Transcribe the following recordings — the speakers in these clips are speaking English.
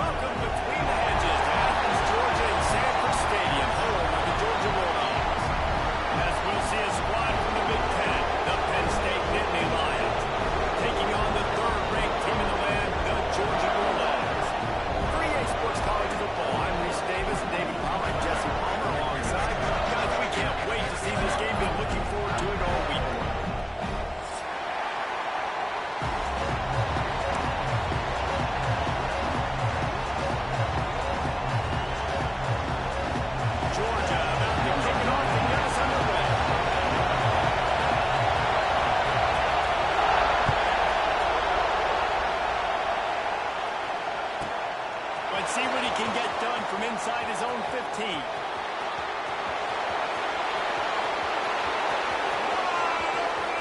Welcome between the hedges to Athens, Georgia and Sanford Stadium, home of the Georgia Bulldogs. As we'll see a squad from the Big Ten, the Penn State Nittany Lions, taking on the third-ranked team in the land, the Georgia Bulldogs. For EA Sports College Football, I'm Reese Davis, David Pollack, Jesse Palmer alongside. Guys, we can't wait to see this game. Been looking forward to it all week. Let's see what he can get done from inside his own 15.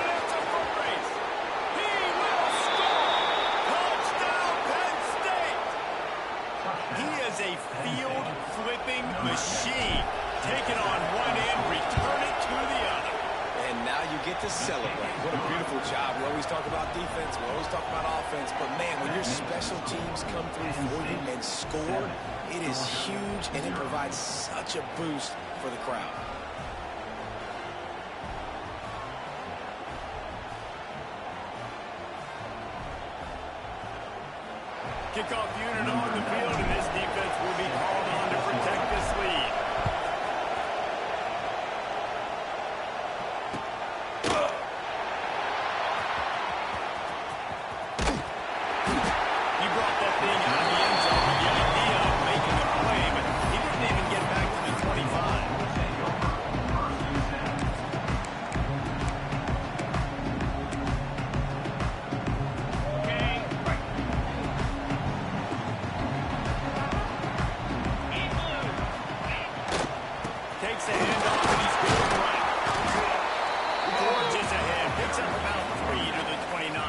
It's a foot race. He will score. Touchdown, Penn State. He is a field-flipping machine. Take it on one end, return it to the other. And now you get to celebrate. What a beautiful job. We always talk about defense. We always talk about offense. But, man, when your special teams come through for you and score, it is huge, and it provides such a boost for the crowd. Kickoff unit on the field, and this defense will be called on to protect this lead. Takes a handoff, and he's going right. Forges ahead, picks up about 3 to the 29.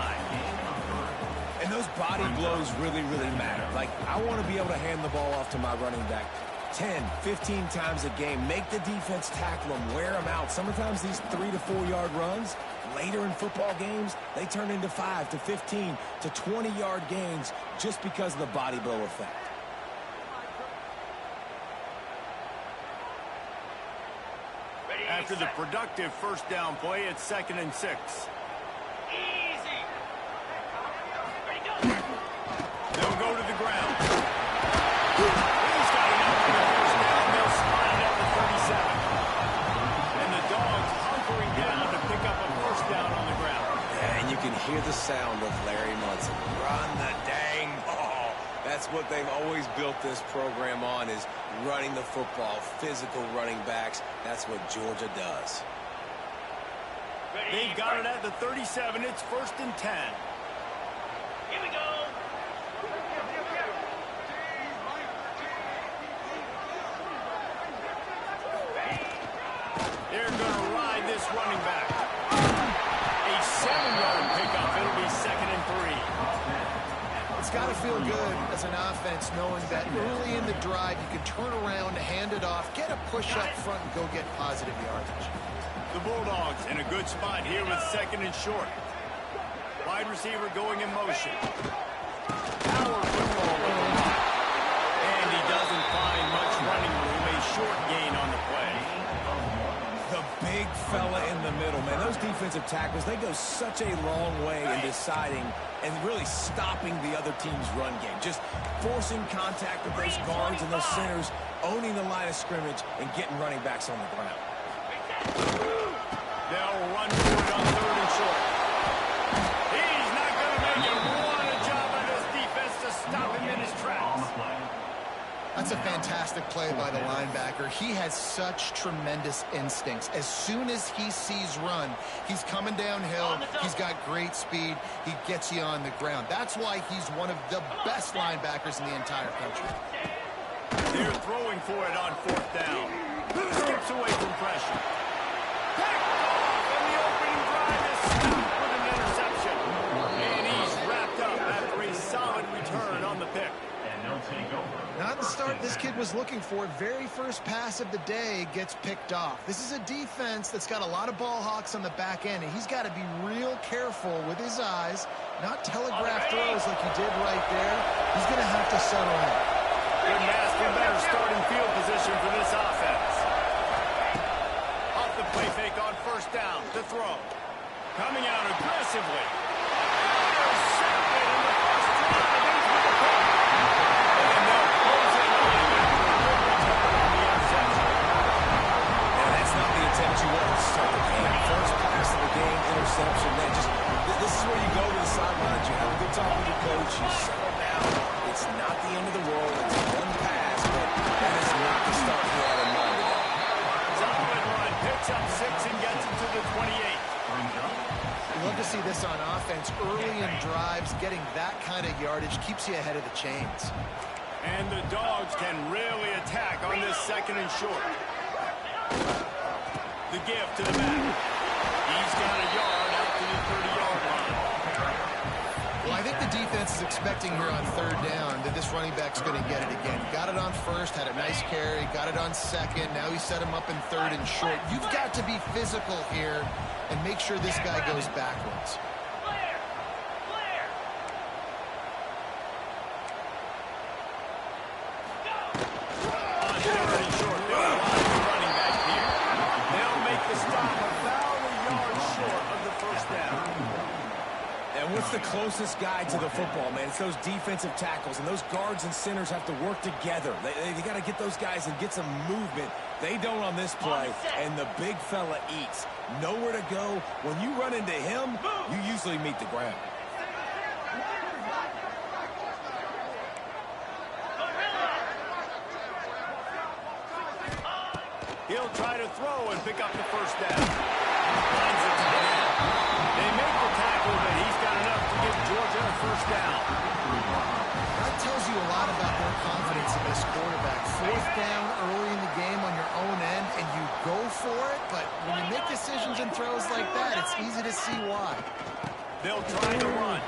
And those body blows really, really matter. Like, I want to be able to hand the ball off to my running back 10, 15 times a game. Make the defense tackle them, wear them out. Sometimes these 3 to 4 yard runs, later in football games, they turn into 5 to 15 to 20 yard gains just because of the body blow effect. After the productive first down play, it's 2nd and 6. Easy. They'll go to the ground. He's got enough for the first down. They'll spot it at the 37. And the Dogs hunkering down to pick up a first down on the ground. Yeah, and you can hear the sound of Larry Munson. Run the dang ball. That's what they've always built this program on, is running the football, physical running backs. That's what Georgia does. They've got it at the 37. It's 1st and 10. Here we go. They're going to ride this running back. A 7-yard pickup. It'll be 2nd and 3. It's got to feel good as an offense knowing that early in the drive you can turn around, hand it off, get a push up front, and go get positive yardage. The Bulldogs in a good spot here with 2nd and short. Wide receiver going in motion. Power football with the lock. And he doesn't find much running room. A short gain on the play. The big fella in the middle, man. Those defensive tackles, they go such a long way in deciding and really stopping the other team's run game. Just forcing contact with those guards and those centers, owning the line of scrimmage, and getting running backs on the ground. They'll run for it on 3rd and short. He's not going to make it. What a job by this defense to stop him in his tracks. That's a fantastic play by the linebacker. He has such tremendous instincts. As soon as he sees run, he's coming downhill. He's got great speed. He gets you on the ground. That's why he's one of the best linebackers in the entire country. They're throwing for it on 4th down. Skips away from pressure. Picked off, and the opening drive is stopped with an interception. And he's wrapped up after a solid return on the pick. Not the start this kid was looking for. Very first pass of the day gets picked off. This is a defense that's got a lot of ball hawks on the back end, and he's got to be real careful with his eyes, not telegraph throws like he did right there. He's going to have to settle in. Good ask for better starting field position for this offense. Off the play fake on first down to throw. Coming out aggressively. Intercepted in the first drive. He's with the pick. And they'll close it on after a good return on the interception. And that's not the intent you want to start the game. First pass of the game, interception. Man, this is where you go to the sidelines. You have a good talk with your coach. You settle down. It's not the end of the world. It's one pass, but that is not the start you had in mind today. Solid run. Picks up 6 and gets it to the 28. You love to see this on offense. Early in drives, getting that kind of yardage keeps you ahead of the chains. And the Dogs can really attack on this second and short. The give to the back. He's got a yard out to the 30-yard line. Well, I think the defense is expecting here on third down that this running back's going to get it again. Got it on first, had a nice carry, got it on second. Now he set him up in third and short. You've got to be physical here and make sure this guy goes backwards. Clear! Clear! On third and short, they'll line the running back here. They'll make the stop about a yard short of the first down. And what's the closest guy to the football, man? It's those defensive tackles, and those guards and centers have to work together. They got to get those guys and get some movement. They don't on this play, and the big fella eats. Nowhere to go. When you run into him, you usually meet the ground. He'll try to throw and pick up the first down. Finds the tight end. They make the tackle, but he's got enough to give Georgia a first down. That tells you a lot about their confidence in this quarterback. Fourth down early in the game on your own end, and you go for it, but when you make decisions and throws like that, it's easy to see why. They'll try to run.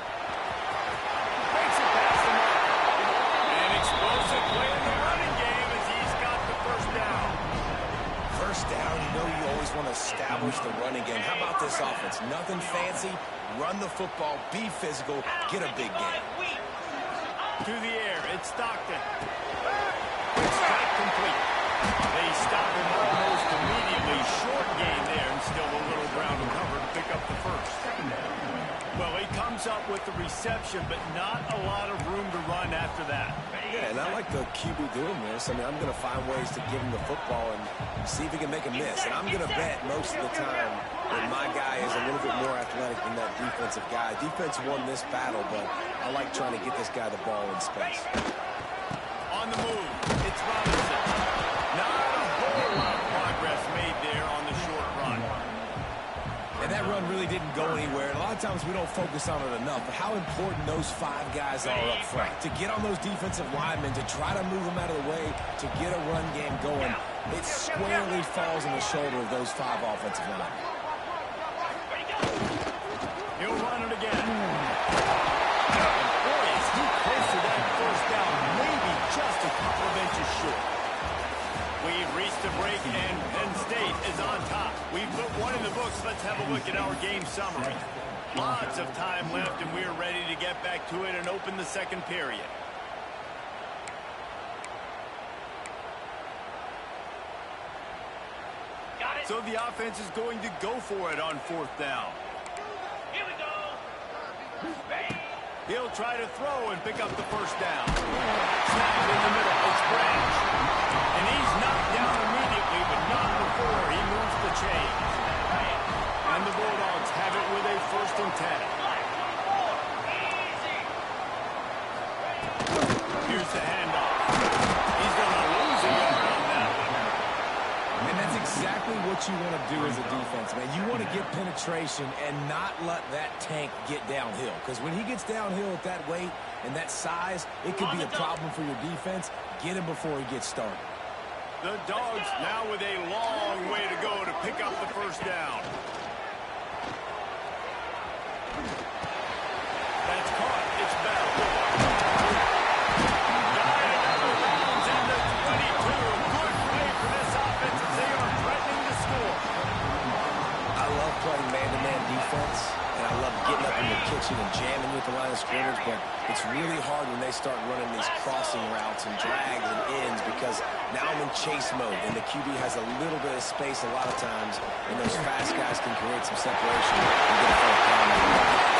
Breaks it past the mark. An explosive play in the running game as he's got the first down. First down, you know you always want to establish the running game. How about this offense? Nothing fancy. Run the football, be physical, get a big game. To the air, it's Stockton. Quick strike complete. They stop him almost immediately. Short gain there, and still a little ground to cover to pick up the first. Well, he comes up with the reception, but not a lot of room to run after that. Yeah, and I like the QB doing this. I mean, I'm going to find ways to give him the football and see if he can make a miss. And I'm going to bet most of the time that my guy is a little bit more athletic than that defensive guy. Defense won this battle, but I like trying to get this guy the ball in space. On the move, it's Robinson. Not a whole lot of progress made there on the short run. And that run really didn't go anywhere. And a lot of times we don't focus on it enough. But how important those 5 guys are up front. To get on those defensive linemen, to try to move them out of the way, to get a run game going. It squarely falls on the shoulder of those 5 offensive linemen. He'll run it again. Boy, is he close to that first down. Maybe just a couple of inches short. We've reached a break, and Penn State is on top. We've put one in the books. Let's have a look at our game summary. Lots of time left, and we are ready to get back to it and open the second period. Got it. So the offense is going to go for it on fourth down. Here we go. Bang. He'll try to throw and pick up the first down. Snap in the middle. It's Branch. And he's knocked down immediately, but not before he moves the chains. And the Bulldogs have it with a 1st and 10. Here's the handoff. He's going to lose a yard on that one. And that's exactly what you want to do as a defense, man. You want to get penetration and not let that tank get downhill. Because when he gets downhill at that weight and that size, it could be a problem for your defense. Get him before he gets started. The Dogs now with a long way to go to pick up the first down. That's caught. It's Bell. Got it out of bounds in the 20. switching and jamming with the line of scrimmage, but it's really hard when they start running these crossing routes and drags and ends because now I'm in chase mode, and the QB has a little bit of space a lot of times, and those fast guys can create some separation and get a first down.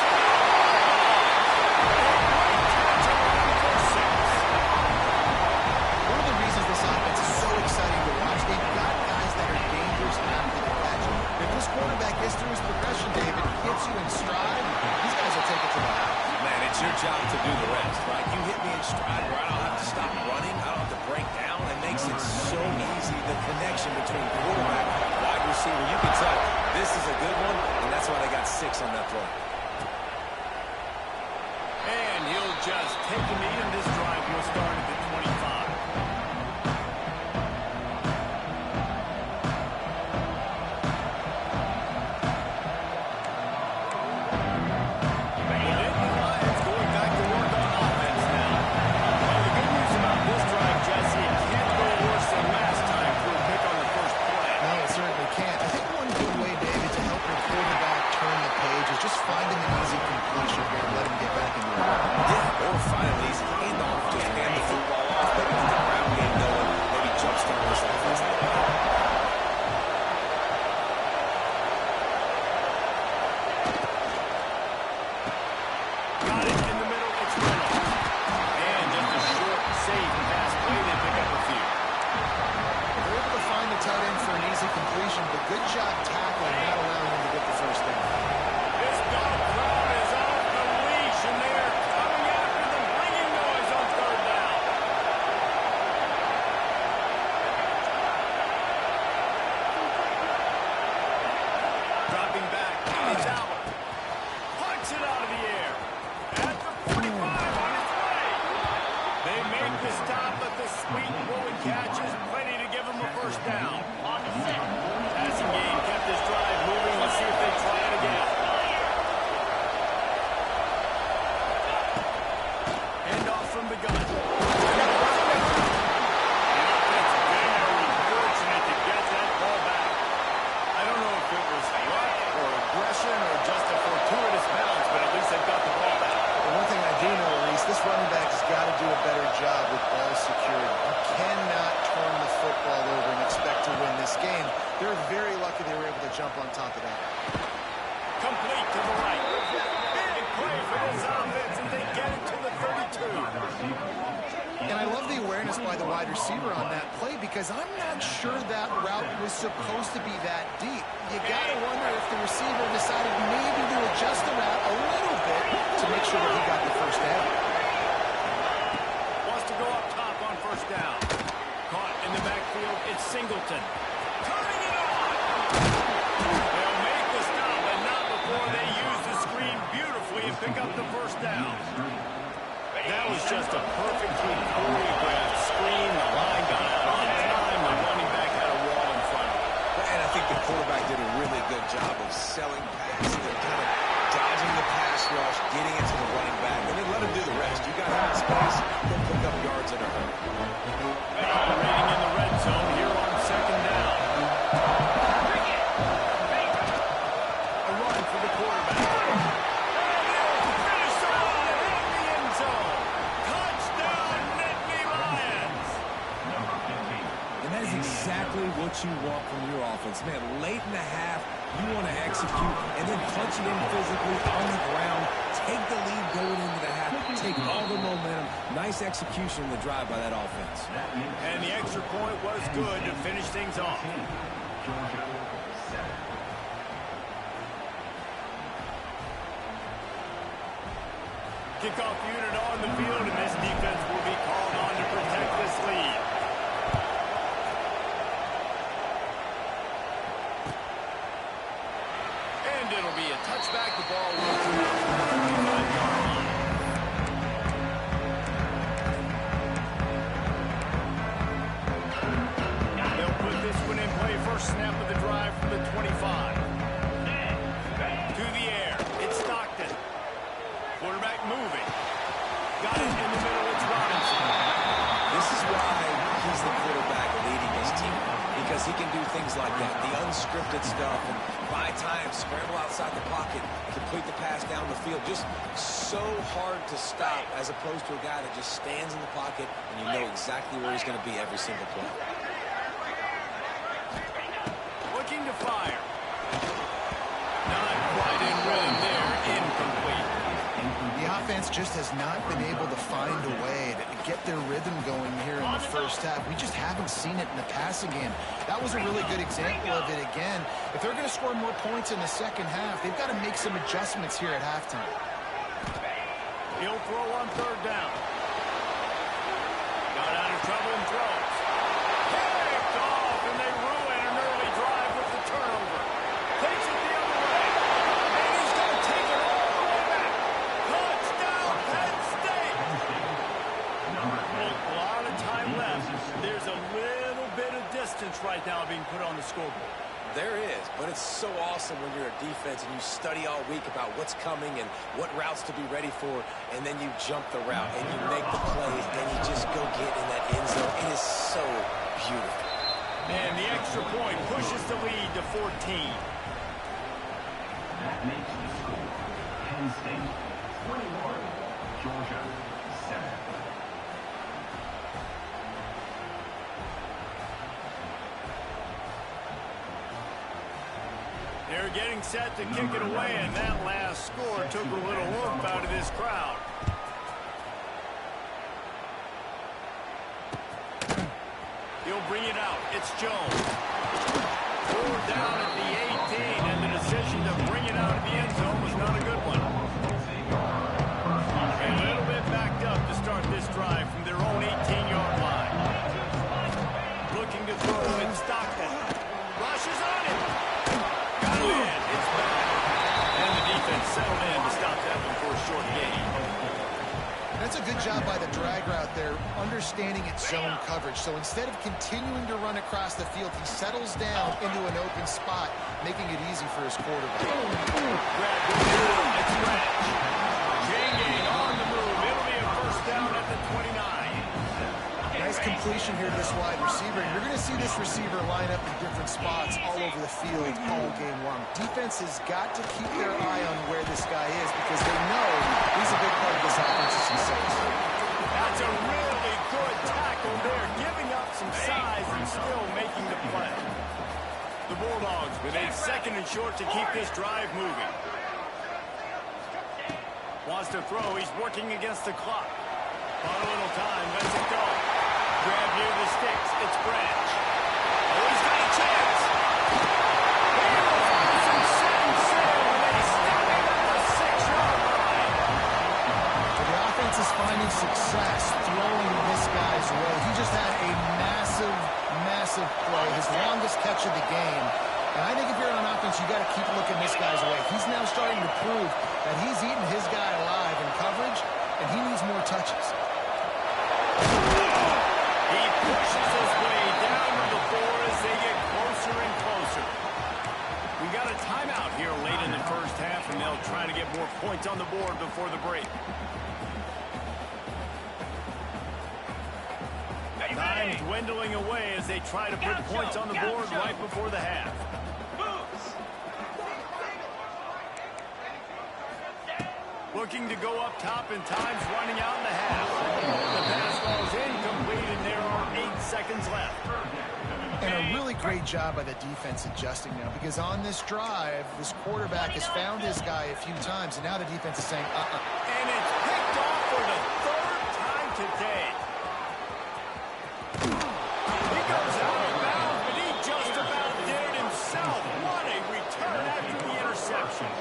Quarterback gets through his progression, David, hits you in stride, these guys will take it to the house. Man, it's your job to do the rest, right? You hit me in stride where I don't have to stop running, I don't have to break down. It makes it so easy, the connection between quarterback and wide receiver. You can tell this is a good one, and that's why they got 6 on that play. And he'll just take a knee, and this drive will start at the 25. Just finding an easy completion here and let him get back into it. Yeah, or find an easy handoff. Just hand the football off. Maybe get the ground game going. Maybe jumpstart this offense. Got it in the middle. It's Reynolds. And just a short, safe pass play. They pick up a few. They're able to find the tight end for an easy completion, but good job tackling, not allowing him to get the first down. This dog crowd is off the leash, and they are coming after them, bringing noise on third down. Dropping back, it's Allen. Punch it out of the air. At the 45 on its way. They make the stop, but the sweet rolling catch is plenty to give them a first down. On the set. Passing game kept this drive moving. Let's see if they try it again. Handoff from the gun. The offense very fortunate to get that ball back. I don't know if it was luck or aggression or just a fortuitous bounce, but at least they've got the ball back. Well, one thing I do know, at least, this running back has got to do a better job with ball security. You cannot turn the football over and expect to win this game. They're very lucky they were able to jump on top of that. Complete to the right. Big play for this offense, and they get it to the 32. And I love the awareness by the wide receiver on that play because I'm not sure that route was supposed to be that deep. You got to wonder if the receiver decided maybe to adjust the route a little bit to make sure that he got the first down. Wants to go up top on first down. Caught in the backfield, it's Singleton. Turning it on! They'll make the stop, but not before they use the screen beautifully and pick up the first down. That was just a perfectly choreographed screen. The line got out on time. The running back had a wall in front of him. And I think the quarterback did a really good job of selling past and kind of dodging the pass rush, getting it to the running back, and then let him do the rest. You got him in space, he'll pick up yards in a hurry. Operating in the red zone here on second down. A run for the quarterback. Finish the run in the end zone. Touchdown, Nittany Lions. And that is exactly what you want from your offense. Man, late in the half, you want to execute and then punch it in physically on the ground, take the lead going into the half, take all the momentum. Nice execution in the drive by that offense. And the extra point was good to finish things off. Kickoff unit on the field, and this defense will be called on to protect this lead. And it'll be a touchback. The ball will come out to the 55-yard line. They'll put this one in play. First snap of the drive from the 25. To the air. It's Stockton. Quarterback moving. Got it in the middle. It's Robinson. This is why he's the quarterback leading his team, because he can do things like that, the unscripted stuff, and buy time, scramble outside the pocket, complete complete the pass down the field. Just so hard to stop as opposed to a guy that just stands in the pocket and you know exactly where he's going to be every single play. Looking to fire. Not quite in rhythm there. Incomplete. The offense just has not been able to find a way to get their rhythm going here in the first half. We just haven't seen it in the passing game. That was a really good example of it again. If they're going to score more points in the second half, they've got to make some adjustments here at halftime. He'll throw on third down. Got out of trouble and throws. Picked off, and they ruin an early drive with the turnover. Takes it the other way. And he's going to take it all the way back. Touchdown, Penn State. A lot of time left. There's a little bit of distance right now being put on the scoreboard. There is, but it's so awesome when you're a defense and you study all week about what's coming and what routes to be ready for, and then you jump the route and you make the plays and you just go get in that end zone. It is so beautiful. And the extra point pushes the lead to 14. That makes the score Penn State 21, Georgia 7. They're getting set to kick it away, and that last score took a little oomph out of this crowd. He'll bring it out. It's Jones. Fourth down at the 18, and the decision to bring it out of the end zone was not a good one. A little bit backed up to start this drive from their own 18-yard line. Looking to throw in Stockton. Rushes on him. Got it in. It's back. And the defense settled in to stop that one for a short gain. That's a good job by the drag route there, understanding its zone coverage. So instead of continuing to run across the field, he settles down into an open spot, making it easy for his quarterback. It's Branch. Chain gang on the move. It'll be a first down at the 29. Nice completion here to this wide receiver. You're going to see this receiver line up in different spots all over the field all game long. Defense has got to keep their eye on where this guy is because they know he's a big part of this offense's success. That's a really good tackle there, giving up some size and still making the play. The Bulldogs with a second and short to keep this drive moving. Wants to throw. He's working against the clock. On a little time. Lets it go. Grab near the sticks. It's Branch. Oh, he's got a chance. He will find some sense when they stop him at the 6-yard line. So the offense is finding success throwing this guy's way. He just had a massive, massive play, his longest catch of the game. And I think if you're on offense, you got to keep looking this guy's way. He's now starting to prove that he's eating his guy alive in coverage, and he needs more touches. He pushes his way down to the 4 as they get closer and closer. We got a timeout here late in the first half, and they'll try to get more points on the board before the break. Time dwindling away as they try to put points on the board right before the half. Looking to go up top, and time's running out in the half. The pass falls incomplete, and there are 8 seconds left. And a really great job by the defense adjusting now, because on this drive, this quarterback has found his guy a few times, and now the defense is saying, And it's picked off for the 3rd time today. He goes out of bounds, but he just about did it himself. What a return after the interception.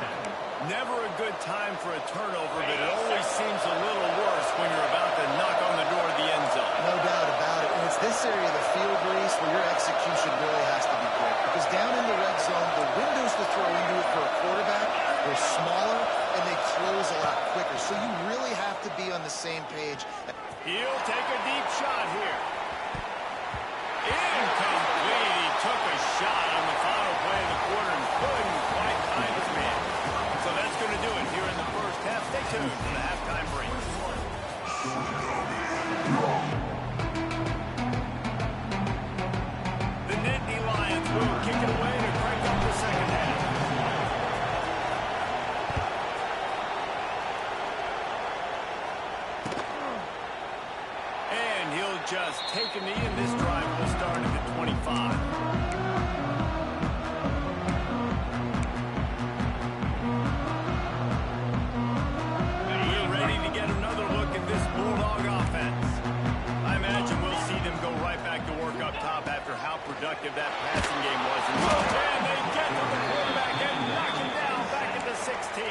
Never a good time for a turnover, but it always seems a little worse when you're about to knock on the door of the end zone. No doubt about it. And it's this area of the field, Reese, where your execution really has to be great. Because down in the red zone, the windows to throw into it for a quarterback, they're smaller, and they close a lot quicker. So you really have to be on the same page. He'll take a deep shot here. Incomplete. He took a shot on the final play of the quarter and couldn't quite find his man. So that's going to do it here in the first half. Stay tuned for the halftime break. The Nittany Lions will kick it away to crank up the second half. just take a knee, and this drive will start at the 25. We're ready to get another look at this Bulldog offense. I imagine we'll see them go right back to work up top after how productive that passing game was. And they get to the quarterback and knock him down back at the 16.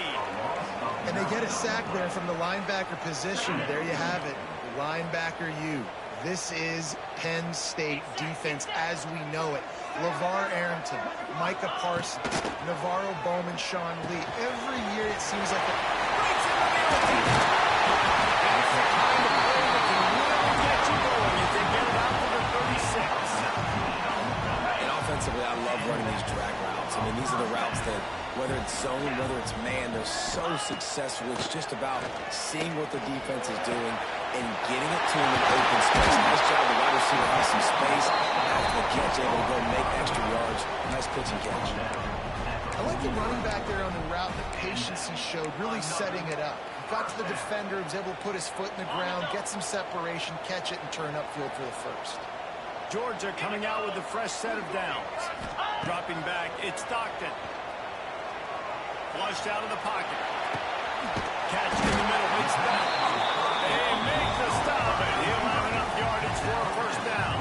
And they get a sack there from the linebacker position. There you have it. Linebacker U. This is Penn State defense as we know it. LeVar Arrington, Micah Parsons, Navarro Bowman, Sean Lee. Every year it seems like the That's the kind of play that can really get you going if they get it out to the 36. And offensively, I love running these drag routes. I mean, these are the routes that, whether it's zone, whether it's man, they're so successful. It's just about seeing what the defense is doing and getting it to them in open space. Nice job. The wide receiver has some space. After the catch, able to go make extra yards. Nice pitch and catch. I like the running back there on the route, the patience he showed, really setting it up. Got to the defender, was able to put his foot in the ground, get some separation, catch it, and turn upfield for the first. Georgia coming out with a fresh set of downs. Dropping back, it's Stockton. Flushed out of the pocket. Catch in the middle, it's back. They make the stop, and he'll have enough yardage for a first down.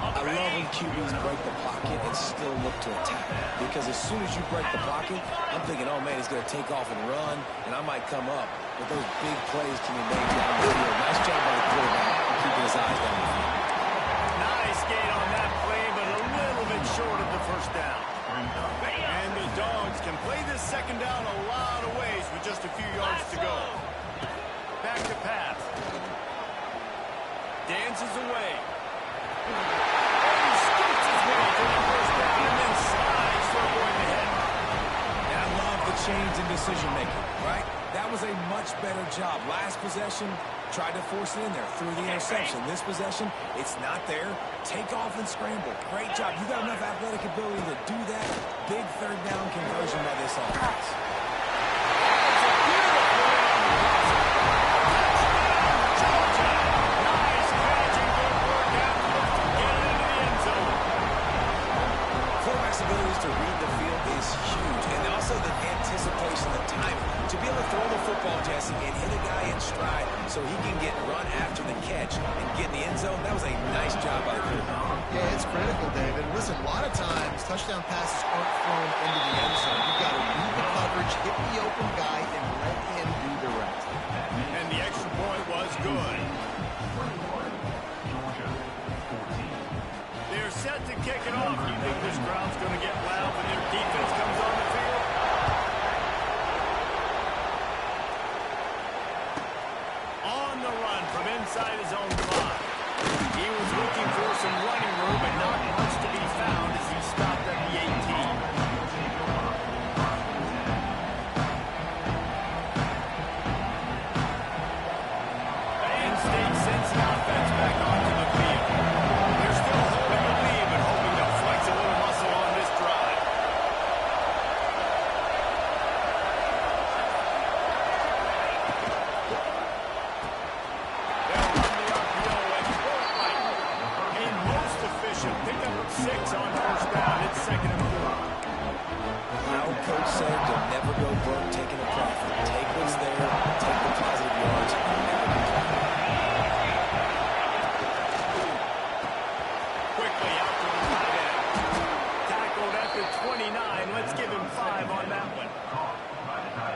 I love when QBs break the pocket and still look to attack. Because as soon as you break the pocket, I'm thinking, oh man, he's going to take off and run, and I might come up. But those big plays can be made down the field. Nice job by the quarterback keeping his eyes down the field. Nice gain on that play, but a little bit short of the first down. And the Dogs can play this second down a lot of ways with just a few yards to go. Back to pass. Dances away. And he scoots his way to the first down and then slides for going ahead. And I love the change in decision-making, right? That was a much better job. Last possession, tried to force it in there, threw the interception. This possession, it's not there. Take off and scramble. Great job. You got enough athletic ability to do that. Big third down conversion by this offense. Quarterback's ability to read the field is huge. And also the anticipation, the timing. To be able to throw the football, Jesse, and hit a guy in stride so he can get run after the catch and get in the end zone, that was a nice job by the quarterback. Yeah, it's critical, David. Listen, a lot of times touchdown passes aren't thrown into the end zone. You've got to read the coverage, hit the open guy, and let him do the rest. And the extra point was good. They're set to kick it off. Do you think this crowd's going to get loud when their defense comes on the field? On the run from inside his own 5. He was looking for some running room, but not much to be found as he stopped at the 18. Penn State sends the offense back onto the field. They're still holding the lead, but hoping to flex a little muscle on this drive. They'll run the RPO and won't fight. A most efficient pickup of 6 on first down. It's 2nd and 4. My old coach said to never go broke taking a profit. Take what's there, take the positive yards, and never complain. Quickly out to the tight end. Tackled at the 29. Let's give him 5 on that one.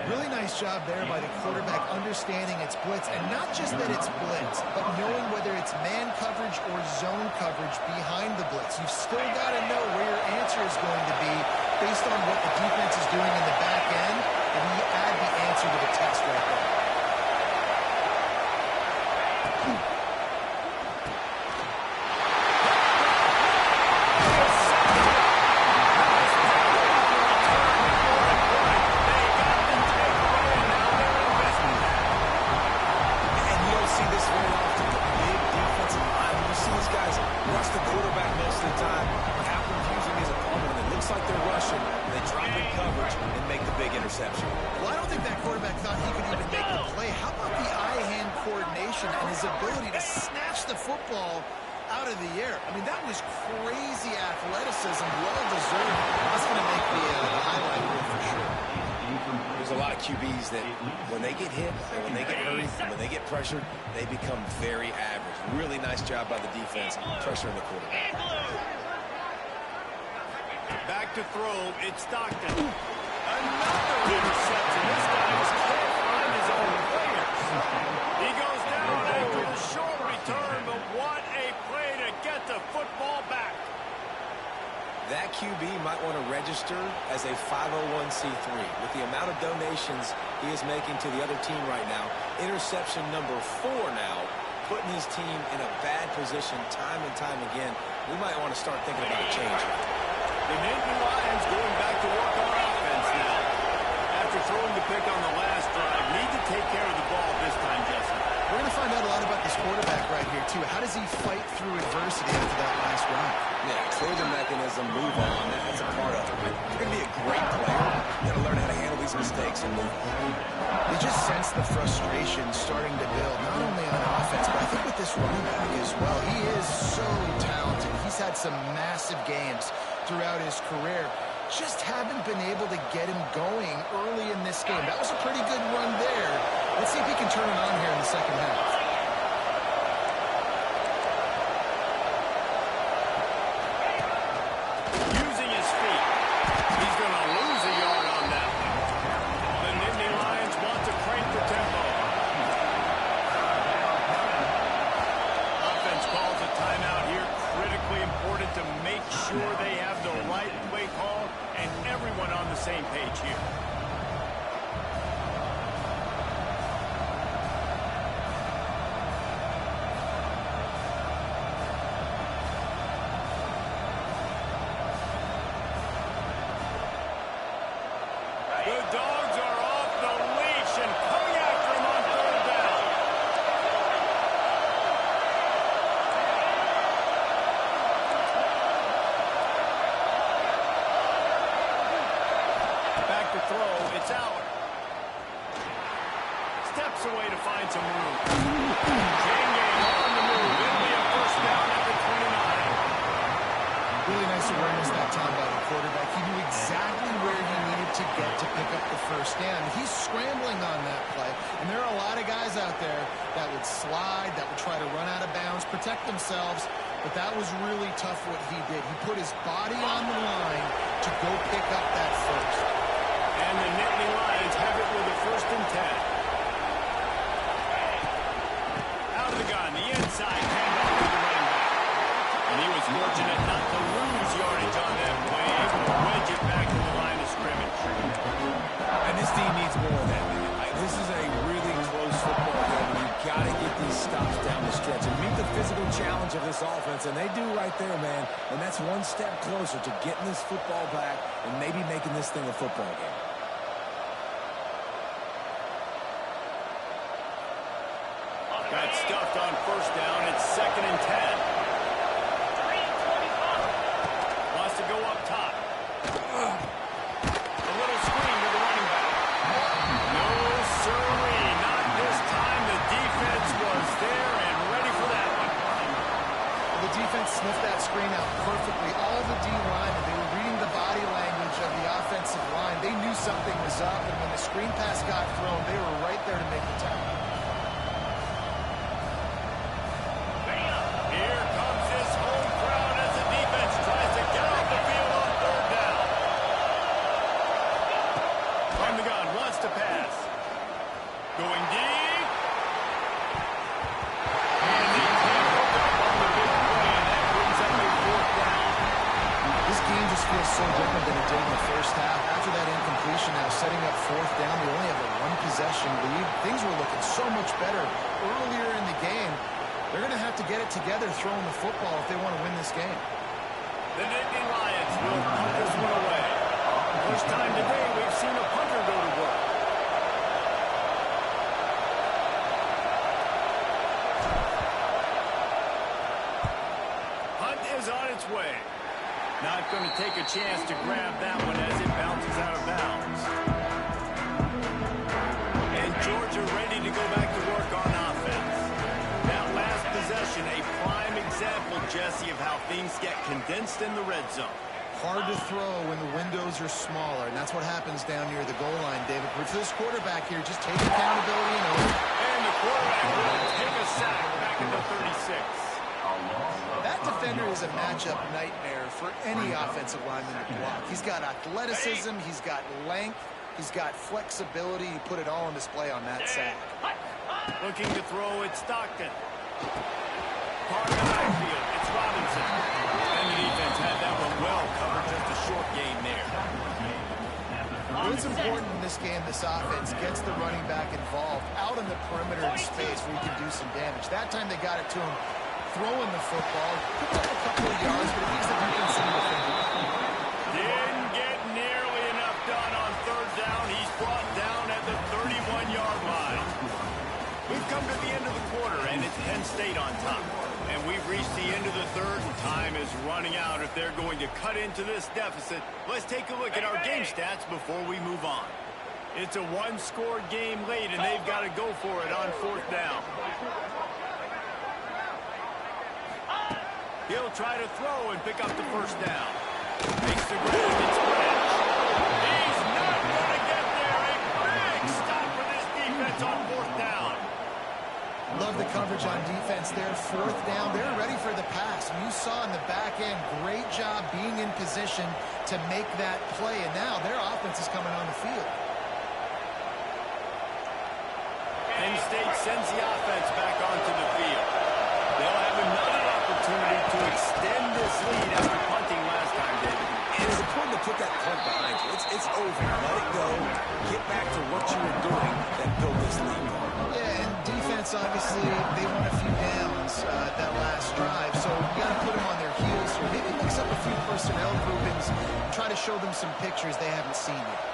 Really nice job there by the quarterback understanding it's blitz, and not just that it's blitz, but knowing whether it's man coverage or zone coverage behind the blitz. You've still got to know where your answer is going to be based on what the defense is doing in the back end, and you add the answer to the test right there. And you don't see this very often. The big defensive line, you see these guys rush the quarterback most of the time. But how confusing is it when it looks like they're rushing, and they drop in coverage and make the big interception? Well, I don't think that quarterback thought he could even make the play. How about the eye-hand coordination and his ability to snatch the football out of the air. I mean, that was crazy athleticism, well-deserved. That's going to make the highlight reel for sure. There's a lot of QBs that when they get hit and when they get hurried and when they get pressured, they become very average. Really nice job by the defense pressuring the quarterback. Back to throw, it's Stockton. Another interception. This guy just can't find his own players. He goes down after the short return, but what a play to get the football back. That QB might want to register as a 501c3. With the amount of donations he is making to the other team right now, interception number 4 now, putting his team in a bad position time and time again. We might want to start thinking about a change. The Nittany Lions going back to work on offense now. After throwing the pick on the last drive, need to take care of the ball this time, Jesse. We're going to find out a lot about this quarterback right here, too. How does he fight through adversity after that last run? Yeah, clear the mechanism, move on. That's a part of it. You're going to be a great player. You got to learn how to handle these mistakes and move on. You just sense the frustration starting to build, not only on offense, but I think with this running back as well. He is so talented. He's had some massive games throughout his career. Just haven't been able to get him going early in this game. That was a pretty good run there. Let's see if he can turn it on here in the second half. Using his feet. He's going to lose a yard on that one. The Nittany Lions want to crank the tempo. Offense calls a timeout here. Critically important to make sure they have the right play call and everyone on the same page here. The Dogs are off the leash and coming after him on third down. Back to throw, it's out. Steps away to find some room. Chain game on the move. It'll be a first down at the 29. Really nice awareness that time by the quarterback. He knew exactly where he needed to get to pick up the first down. He's scrambling on that play, and there are a lot of guys out there that would slide, that would try to run out of bounds, protect themselves, but that was really tough what he did. He put his body on the line to go pick up that first. And the Nittany Lions have it with a 1st and 10. Out of the gun, the inside handoff to the running back. And he was fortunate not to lose yardage on that play, able to wedge it back to the line of scrimmage. And this team needs more of that, man. This is a really close football game. You've got to get these stops down the stretch and meet the physical challenge of this offense, and they do right there, man. And that's one step closer to getting this football back and maybe making this thing a football game. Got stuffed on first down. It's 2nd and 10. Wants to go up top. A little screen to the running back. No, sirree. Not this time. The defense was there and ready for that one. Well, the defense sniffed that screen out perfectly. All the D linemen, they were reading the body language of the offensive line. They knew something was up, and when the screen pass got thrown, they were right there to make the tackle. Here comes this home crowd as the defense tries to get off the field on third down. From the gun, wants to pass. Going deep. And they can't hook up on the big play, and that brings up a 4th down. This game just feels so different than it did in the first half. After that incompletion, now setting up 4th down, they only have a 1-possession lead. Things were looking so much better earlier in the game. They're going to have to get it together throwing the football if they want to win this game. The Nittany Lions will punt this one away. First time today we've seen a punter go to work. Punt is on its way. Not going to take a chance to grab that one as it bounces out of bounds. And Georgia ready to go back to work on offense. things get condensed in the red zone. Hard to throw when the windows are smaller, and that's what happens down near the goal line, David. But for this quarterback here, just take accountability and own it. And the quarterback will take a sack back at the 36. That defender is a matchup nightmare for any offensive lineman to block. He's got athleticism, he's got length, he's got flexibility. He put it all on display on that sack. Looking to throw, it's Stockton. Part of the backfield, it's Robinson. And the defense had that one well covered, just a short gain there. What's important in this game, this offense gets the running back involved out in the perimeter in space where he can do some damage. That time they got it to him throwing the football, picked up a couple of yards, but it makes the defense seem to think. Didn't get nearly enough done on third down. He's brought down at the 31-yard line. We've come to the end of the quarter, and it's Penn State on top. And we've reached the end of the third, and time is running out if they're going to cut into this deficit. Let's take a look at our game stats before we move on. It's a one-score game late, and they've got to go for it on fourth down. He'll try to throw and pick up the first down. Makes the grab, it's Branch. He's not going to get there. A big stop for this defense on fourth down. Love the coverage on defense there. Fourth down, they're ready for the pass. You saw in the back end, great job being in position to make that play. And now their offense is coming on the field. Penn State sends the offense back onto the field. They'll have another opportunity to extend this lead after punting last time, David. And it's important to put that punt behind you. It's over. Let it go. Get back to what you were doing that built this lead. Yeah, and defense, obviously, they won a few downs that last drive, so you got to put them on their heels here. Maybe mix up a few personnel groupings and try to show them some pictures they haven't seen yet.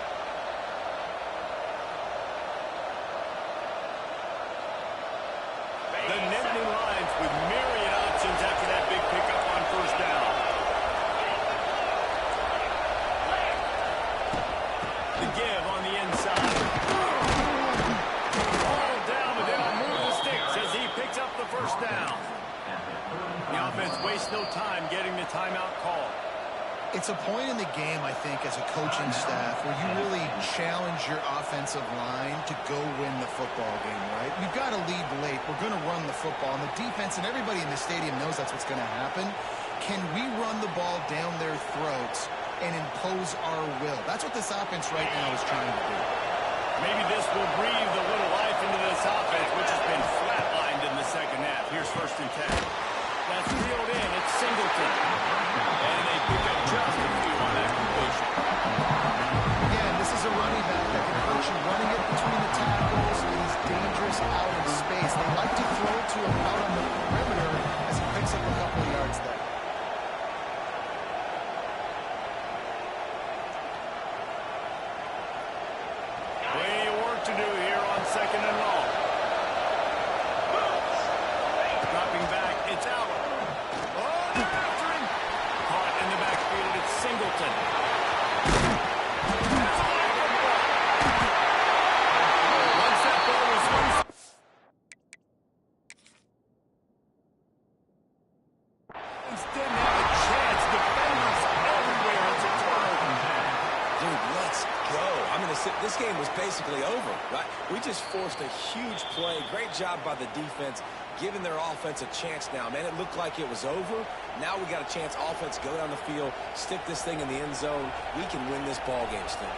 The Nittany Lions with myriad options after that big pickup on first down. The give on the inside. All down, but they don't move the sticks as he picks up the first down. The offense wastes no time getting the timeout call. It's a point in the game, I think, as a coaching staff where you really challenge your offensive line to go win the football game, right? We've got to lead late. We're going to run the football. And the defense and everybody in the stadium knows that's what's going to happen. Can we run the ball down their throats and impose our will? That's what this offense right now is trying to do. Maybe this will breathe a little life into this offense, which has been flatlined in the second half. Here's 1st and 10. That's reeled in. It's Singleton. And they pick up just a few on that completion. Again, this is a running back that can hurt you running it between the tackles, and he's dangerous out in space. They like to throw to him out on the perimeter as he picks up a couple of yards there. Plenty of work to do here on 2nd and long. Dropping back, it's out. Oh, they're after him. Caught in the backfield, it's Singleton. Once that ball was loose, didn't have a chance. Defenders everywhere. It's a turnover. Dude, let's go. This game was basically over, right? We just forced a huge play. Great job by the defense, giving their offense a chance now. Man, it looked like it was over. Now we got a chance. Offense, go down the field, stick this thing in the end zone. We can win this ball game still.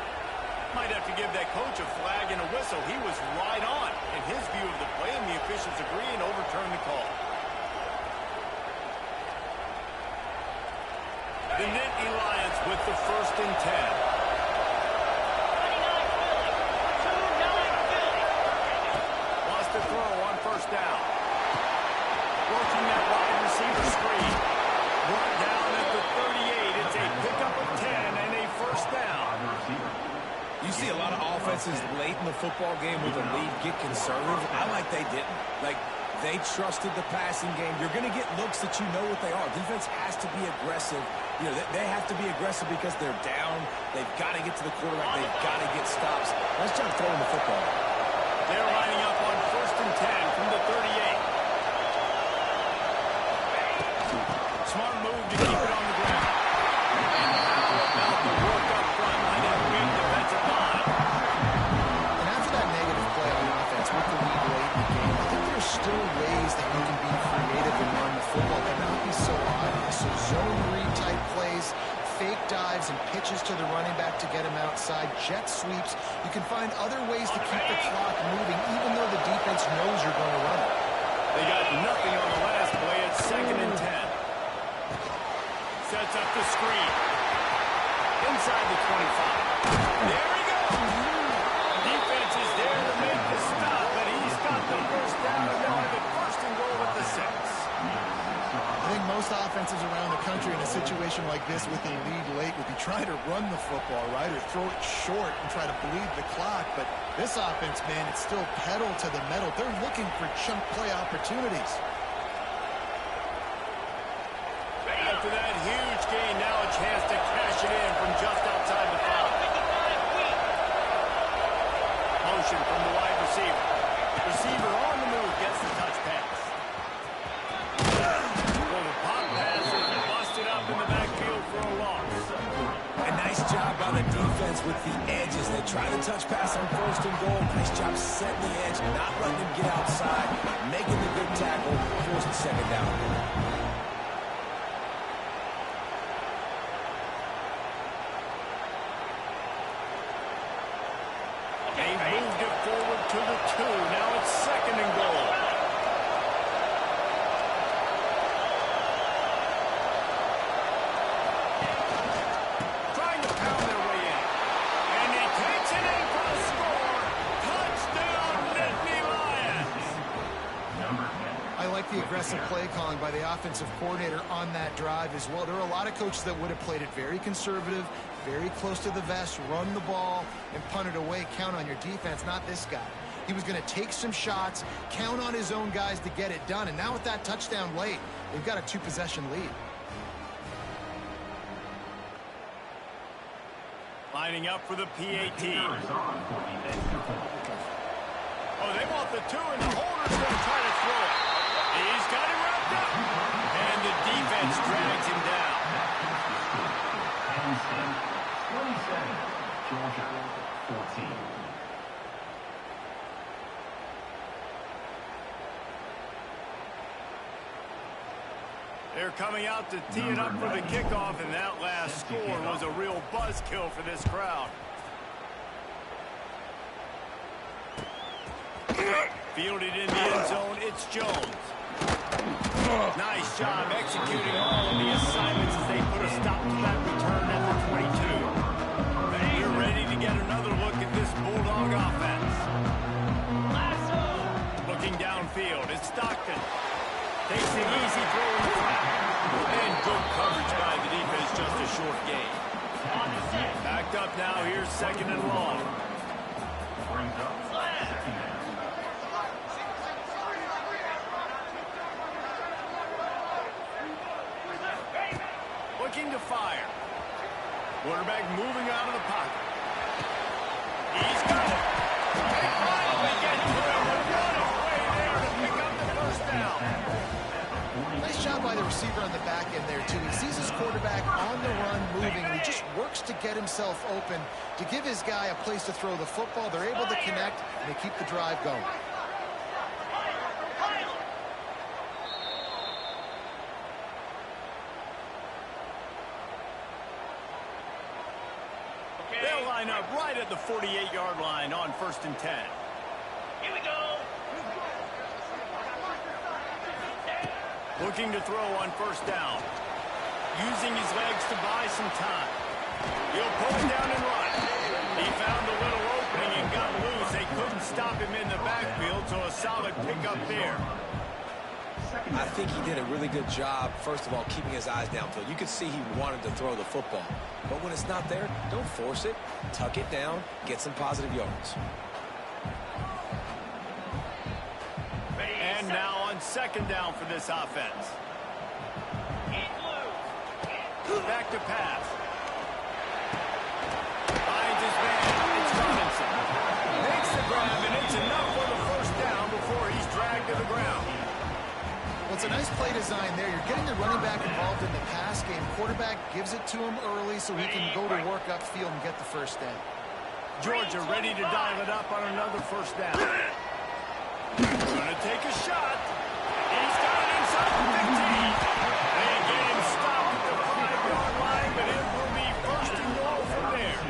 Might have to give that coach a flag and a whistle. He was right on in his view of the play, and the officials agree and overturn the call. The Nittany Lions with the 1st and 10. Wants to throw on first down. Working that wide receiver screen. Brought down at the 38. It's a pickup of 10 and a first down. You see a lot of offenses late in the football game with a lead get conservative. I like they didn't. Like, they trusted the passing game. You're going to get looks that you know what they are. Defense has to be aggressive. You know, they have to be aggressive because they're down. They've got to get to the quarterback. They've got to get stops. Nice job throwing the football. They're lining up on 1st and 10 from the 38. Smart move to keep it on the ground. And about the work up front by that big defensive line. And after that negative play on offense with the lead late in the game, I think there's still ways that you can be creative and run the football and not be so obvious. So zone read type plays, fake dives and pitches to the running back to get him outside, jet sweeps. You can find other ways to keep the clock moving even though the defense knows you're going to run it. They got nothing on the last play. It's 2nd and 10. Sets up the screen. Inside the 25. There he goes. Defense is there to make the stop, but he's got the first down, and they'll have it 1st and goal at the 6. I think most offenses around the country in a situation like this with a lead late would be trying to run the football, right, or throw it short and try to bleed the clock. But this offense, man, it's still pedal to the metal. They're looking for chunk play opportunities. After that huge gain, now a chance to cash it in from just outside the 5. Motion from the wide receiver. Receiver on the move, gets the touch pass. In the backfield for a loss. A nice job by the defense with the edges. They try to touch pass on 1st and goal. Nice job setting the edge, not letting him get outside, making the good tackle, force the 2nd down. They moved it forward to the 2. Now it's 2nd and goal. The aggressive play calling by the offensive coordinator on that drive as well. There are a lot of coaches that would have played it very conservative, very close to the vest, run the ball, and punt it away. Count on your defense, not this guy. He was going to take some shots, count on his own guys to get it done. And now with that touchdown late, they've got a 2-possession lead. Lining up for the PAT. Oh, they want the 2, and the holder's going to try to throw it. He's got him wrapped up. And the defense drags him down. 27, Georgia, 14. They're coming out to tee it up for the kickoff, and that last score was a real buzzkill for this crowd. Fielded in the end zone, it's Jones. Nice job executing all of the assignments as they put a stop to that return at the 22. You're ready to get another look at this Bulldog offense. Looking downfield, it's Stockton. Takes the easy throw in the flat. And good coverage by the defense, just a short gain. Backed up now, here's 2nd and long. Brings up 2nd down. Looking to fire. Quarterback moving out of the pocket. He's got it. They finally get to him. What a way there to pick up the 1st down. Nice job by the receiver on the back end there, too. He sees his quarterback on the run moving, and he just works to get himself open to give his guy a place to throw the football. They're able to connect, and they keep the drive going. They'll line up right at the 48-yard line on 1st and 10. Here we go. Looking to throw on 1st down. Using his legs to buy some time. He'll pull it down and run. He found a little opening and got loose. They couldn't stop him in the backfield, so a solid pickup there. I think he did a really good job, first of all, keeping his eyes downfield. You could see he wanted to throw the football. But when it's not there, don't force it. Tuck it down, get some positive yards. And now on 2nd down for this offense. Back to pass. Finds his man. It's Robinson. Makes the grab, and it's enough for the 1st down before he's dragged to the ground. Well, it's a nice play design there. You're getting the running back involved in the pass game. Quarterback gives it to him early so he can go to work upfield and get the first down. Georgia ready to dial it up on another first down. Going to take a shot. He's got it inside the 15. They get him stopped at the 5-yard line, but it will be first and goal from there.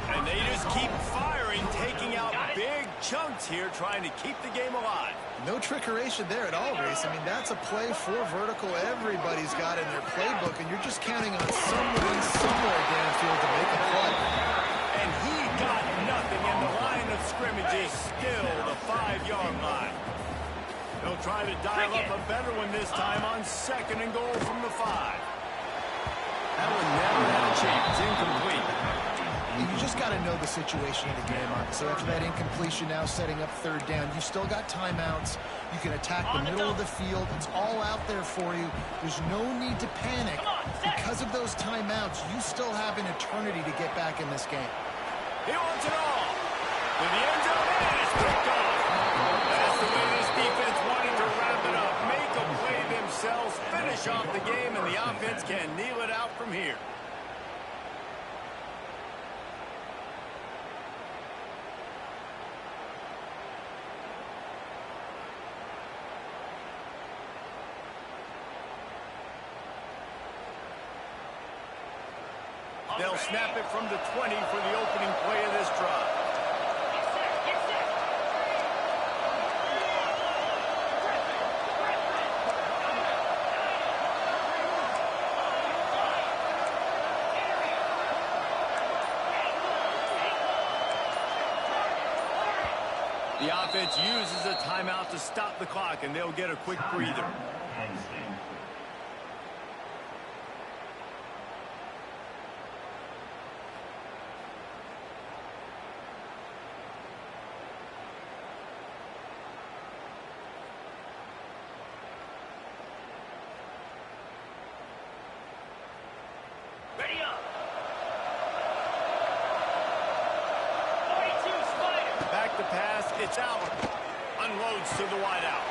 And they just keep firing, taking out big chunks here, trying to keep the game alive. No trickeration there at all, Grace. I mean, that's a play for vertical everybody's got in their playbook, and you're just counting on someone somewhere downfield to make a play. And he got nothing, and the line of scrimmage is still the 5-yard line. They'll try to dial up a better one this time on second and goal from the 5. That one never had a chance. Incomplete. You just got to know the situation of the game, so after that incompletion, now setting up third down, you still got timeouts. You can attack the middle of the field. It's all out there for you. There's no need to panic. Because of those timeouts, you still have an eternity to get back in this game. He wants it all. To the end zone, and it's picked off. That's the way this defense wanted to wrap it up. Make a play themselves, finish off the game, and the offense can kneel it out from here. They'll snap it from the 20 for the opening play of this drive. The offense uses a timeout to stop the clock, and they'll get a quick breather. It's Allen. Unloads to the wideout.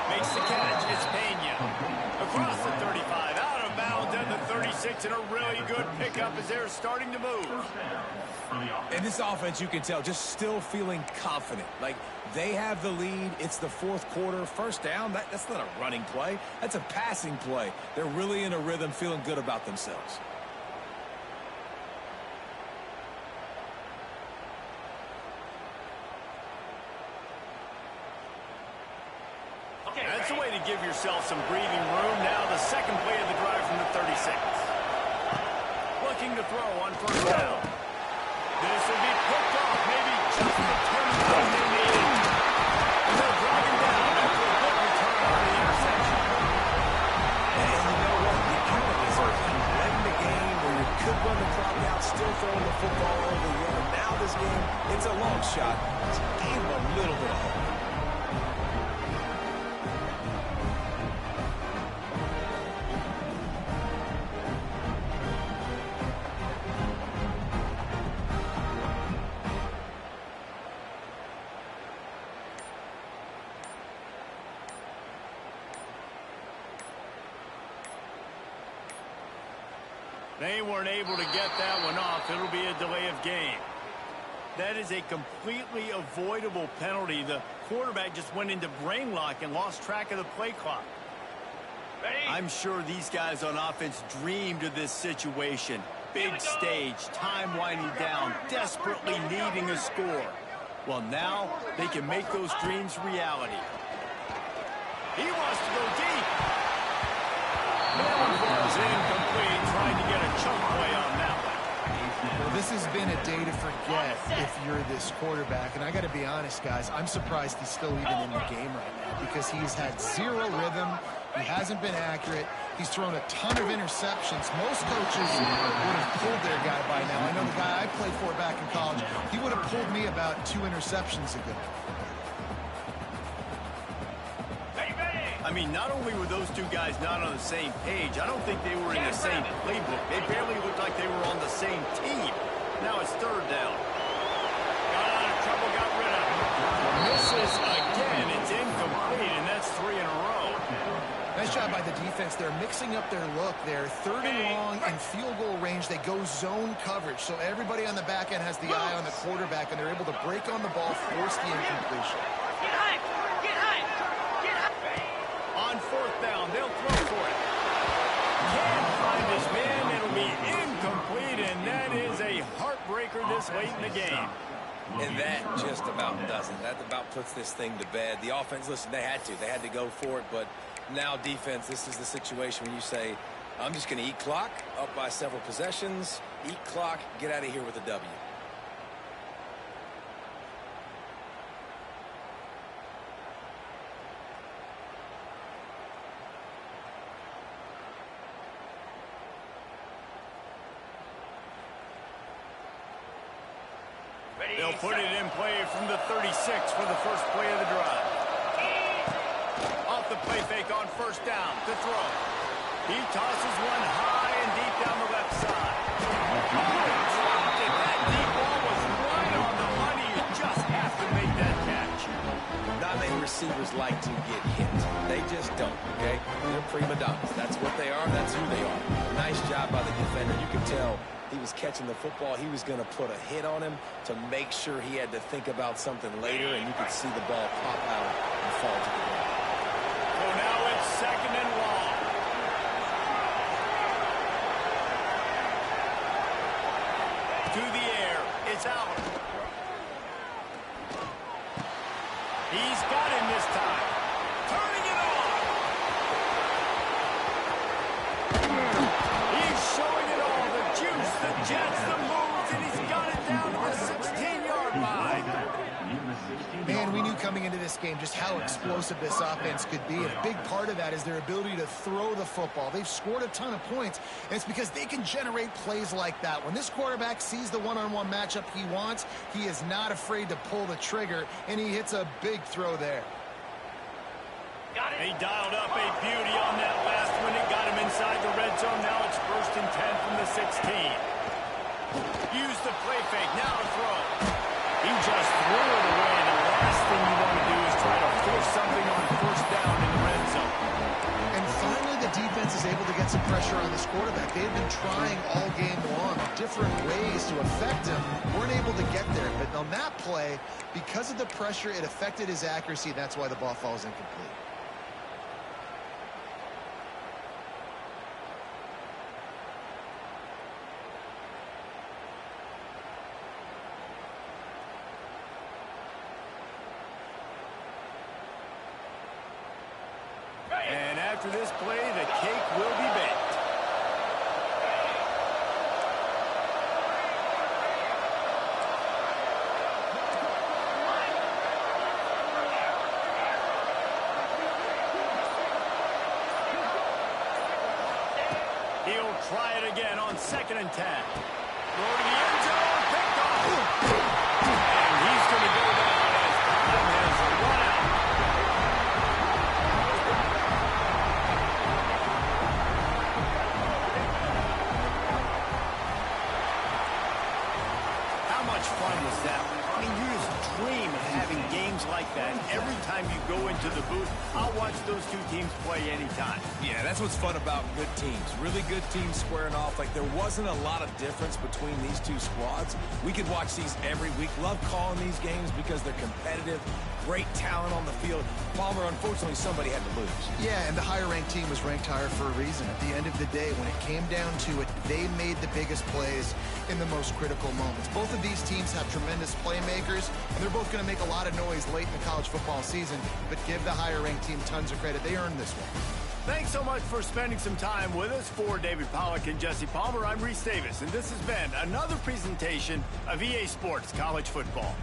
Makes the catch. It's Pena. Across the 35. Out of bounds at the 36. And a really good pickup as they're starting to move. And this offense, you can tell, just still feeling confident. Like, they have the lead. It's the fourth quarter. First down, that's not a running play. That's a passing play. They're really in a rhythm, feeling good about themselves. That's the way to give yourself some breathing room. Now the second play of the drive from the 36. Looking to throw on first down. This will be picked off. Maybe just the 10 yards they need. And they'll drag him down after a good return on the interception. And you know what? You kind of deserve it. Letting the game where you could run the clock out, still throwing the football over the end. Now this game, it's a long shot. It's gave them a little bit of hope. They weren't able to get that one off. It'll be a delay of game. That is a completely avoidable penalty. The quarterback just went into brain lock and lost track of the play clock. I'm sure these guys on offense dreamed of this situation. Big stage, time winding down, desperately needing a score. Well, now they can make those dreams reality. He wants to go deep. Was incomplete, trying to get a chunk play on that one. Well, this has been a day to forget if you're this quarterback. And I got to be honest, guys, I'm surprised he's still even in the game right now because he's had zero rhythm. He hasn't been accurate. He's thrown a ton of interceptions. Most coaches would have pulled their guy by now. I know the guy I played for back in college, he would have pulled me about 2 interceptions ago. I mean, not only were those two guys not on the same page, I don't think they were in the same playbook. They barely looked like they were on the same team. Now it's third down. Got out of trouble, got rid of it. Misses again. It's incomplete, and that's 3 in a row. job by the defense. They're mixing up their look. They're 3rd and long and field goal range. They go zone coverage. So everybody on the back end has the eye on the quarterback, and they're able to break on the ball, force the incompletion. Get high! Get high! Get high! On 4th down, they'll throw for it. Can't find his man. It'll be incomplete, and that is a heartbreaker this late in the game. And that just about does it. That about puts this thing to bed. The offense, listen, they had to go for it, but now defense, this is the situation when you say, I'm just going to eat clock, up by several possessions, eat clock, get out of here with a W. They'll put it in play from the 36 for the first play of the drive. Off the play fake on 1st down to throw. He tosses one high and deep down the left side. Dropped it. That deep ball was right on the money. You just have to make that catch. Not many receivers like to get hit. They just don't, okay? They're prima donnas. That's what they are. That's who they are. Nice job by the defender. You can tell he was catching the football. He was going to put a hit on him to make sure he had to think about something later, and you could see the ball pop out and fall to the ground. So now it's 2nd and long. To the air. It's out. He's got him this time. Turning it on. He's showing it all. The juice, the jets, the moves, and he's got it down to the 16-yard line. Man, we knew coming into this game just how explosive this offense could be, and a big part of that is their ability to throw the football. They've scored a ton of points, and it's because they can generate plays like that. When this quarterback sees the one-on-one matchup he wants, he is not afraid to pull the trigger, and he hits a big throw there. He dialed up a beauty on that last one. It got him inside the red zone. Now it's 1st and 10 from the 16. Use the play fake. Now to throw. He just threw it away. The last thing you want to do is try to force something on 1st down in the red zone. And finally, the defense is able to get some pressure on this quarterback. They've been trying all game long different ways to affect him. Weren't able to get there. But on that play, because of the pressure, it affected his accuracy. That's why the ball falls incomplete. And after this play, the cake will be baked. He'll try it again on 2nd and 10. Throw to the end zone, picked off. And he's going to go down as time has run out. How much fun was that? I mean, you just dream of having games like that. Every time you go into the booth, I'll watch those two teams play anytime. Yeah, that's what's fun about good teams. Really good teams squaring off. Like, there wasn't a lot of difference between these two squads. We could watch these every week. Love calling these games because they're competitive. Great talent on the field. Palmer, unfortunately, somebody had to lose. Yeah, and the higher-ranked team was ranked higher for a reason. At the end of the day, when it came down to it, they made the biggest plays in the most critical moments. Both of these teams have tremendous playmakers, and they're both going to make a lot of noise late in the college football season, but give the higher-ranked team tons of credit. They earned this one. Thanks so much for spending some time with us. For David Pollack and Jesse Palmer, I'm Reese Davis, and this has been another presentation of EA Sports College Football.